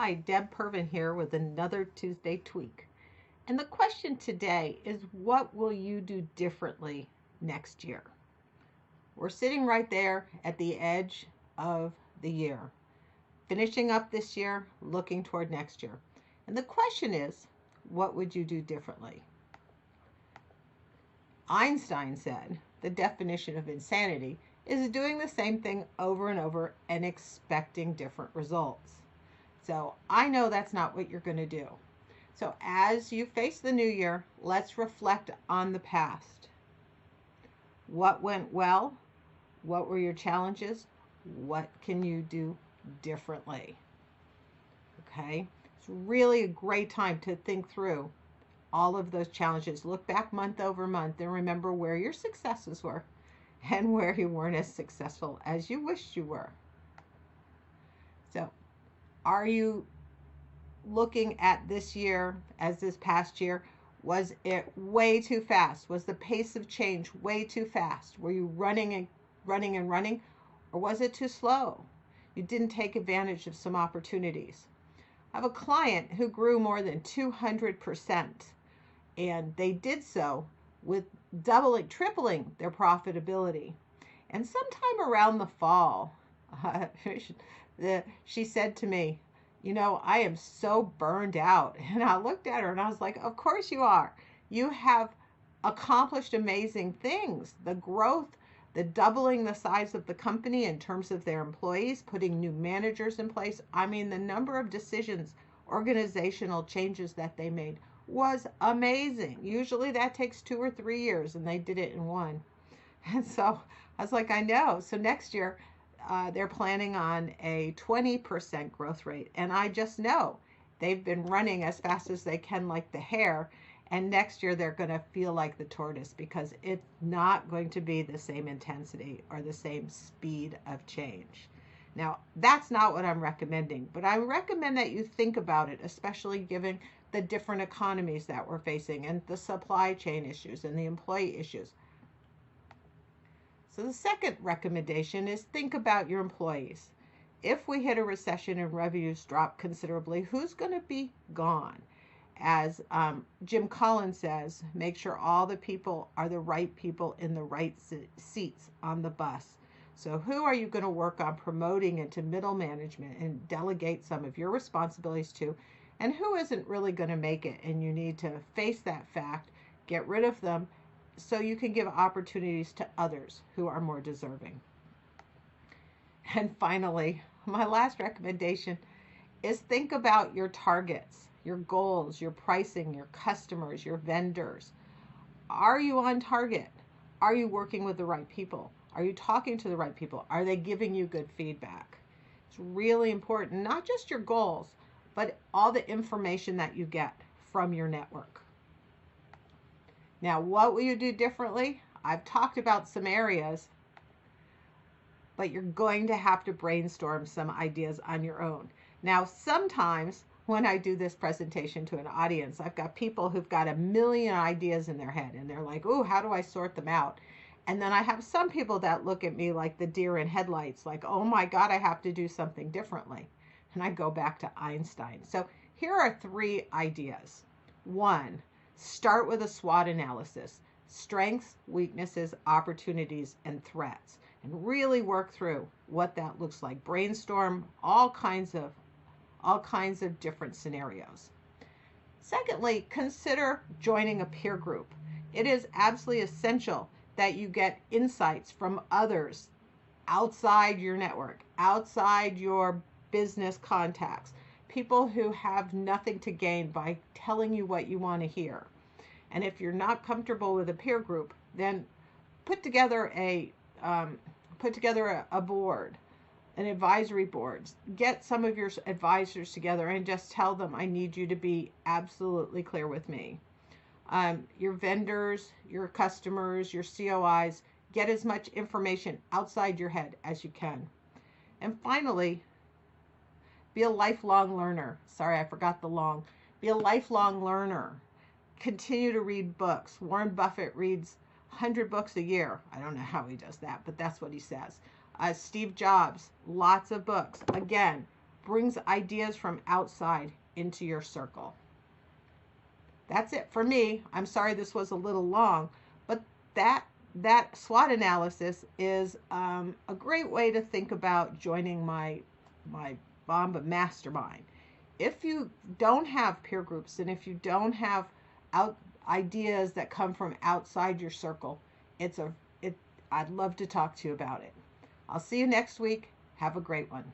Hi, Deb Pervin here with another Tuesday Tweak. And the question today is, what will you do differently next year? We're sitting right there at the edge of the year, finishing up this year, looking toward next year. And the question is, what would you do differently? Einstein said the definition of insanity is doing the same thing over and over and expecting different results. So I know that's not what you're going to do. So as you face the new year, let's reflect on the past. What went well? What were your challenges? What can you do differently? Okay? It's really a great time to think through all of those challenges. Look back month over month and remember where your successes were and where you weren't as successful as you wished you were. So, are you looking at this year as this past year? Was it way too fast? Was the pace of change way too fast? Were you running and running and running? Or was it too slow? You didn't take advantage of some opportunities. I have a client who grew more than 200%, and they did so with doubling, tripling their profitability. And sometime around the fall, she said to me, I am so burned out. And I looked at her and I was like, of course you are. You have accomplished amazing things. The growth, the doubling the size of the company in terms of their employees, putting new managers in place. I mean, the number of decisions, organizational changes that they made was amazing. Usually that takes 2 or 3 years, and they did it in one. And so I was like, I know. So next year, they're planning on a 20% growth rate. And I just know they've been running as fast as they can like the hare. And next year they're going to feel like the tortoise because it's not going to be the same intensity or the same speed of change. Now, that's not what I'm recommending, but I recommend that you think about it, especially given the different economies that we're facing and the supply chain issues and the employee issues. So the second recommendation is think about your employees. If we hit a recession and revenues drop considerably, who's going to be gone? As Jim Collins says, make sure all the people are the right people in the right seats on the bus. So who are you going to work on promoting into middle management and delegate some of your responsibilities to? And who isn't really going to make it? And you need to face that fact, get rid of them, so you can give opportunities to others who are more deserving. And finally, my last recommendation is think about your targets, your goals, your pricing, your customers, your vendors. Are you on target? Are you working with the right people? Are you talking to the right people? Are they giving you good feedback? It's really important, not just your goals, but all the information that you get from your network. Now, what will you do differently? I've talked about some areas, but you're going to have to brainstorm some ideas on your own. Now, sometimes when I do this presentation to an audience, I've got people who've got a million ideas in their head, and they're like, oh, how do I sort them out? And then I have some people that look at me like the deer in headlights, like, oh my God, I have to do something differently. And I go back to Einstein. So here are 3 ideas. 1, start with a SWOT analysis: strengths, weaknesses, opportunities, and threats, and really work through what that looks like. Brainstorm all kinds of different scenarios. Secondly, consider joining a peer group. It is absolutely essential that you get insights from others outside your network, outside your business contacts, people who have nothing to gain by telling you what you want to hear. And if you're not comfortable with a peer group, then put together a board, an advisory board. Get some of your advisors together and just tell them, I need you to be absolutely clear with me. Your vendors, your customers, your COIs, get as much information outside your head as you can. And finally, be a lifelong learner. Sorry, I forgot the long. Be a lifelong learner. Continue to read books. Warren Buffett reads 100 books a year. I don't know how he does that, but that's what he says. Steve Jobs, lots of books. Again, brings ideas from outside into your circle. That's it for me. I'm sorry this was a little long, but that SWOT analysis is a great way to think about joining my Bomba Mastermind. If you don't have peer groups and if you don't have ideas that come from outside your circle, I'd love to talk to you about it. I'll see you next week. Have a great one.